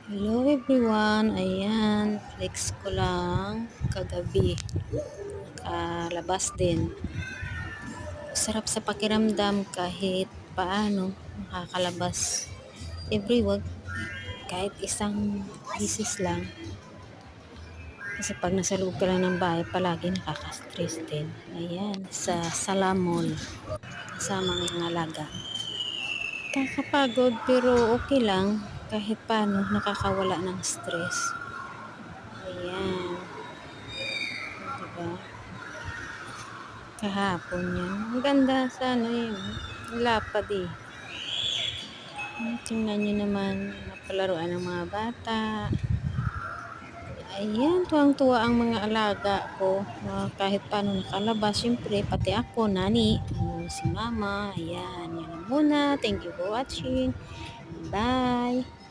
Hello everyone, ayan, flex ko lang kagabi, nakalabas din. Sarap sa pakiramdam kahit paano nakakalabas every week, kahit isang bisis lang. Kasi pag nasa loob ka lang ng bahay, palagi nakaka-stress din. Ayan, sa Salamol, kasama ng mga alaga. Kakapagod pero okay lang, kahit paano nakakawala ng stress. Ayan, diba? Kahapon yan. Ang ganda sa ano yun. Lapad eh. Tingnan nyo naman. Napalaruan ng mga bata. Ayan, tuwang-tuwa ang mga alaga ko. Kahit paano nakalabas. Siyempre, pati ako, nani. Si mama. Ayan, yun lang muna. Thank you for watching. Bye.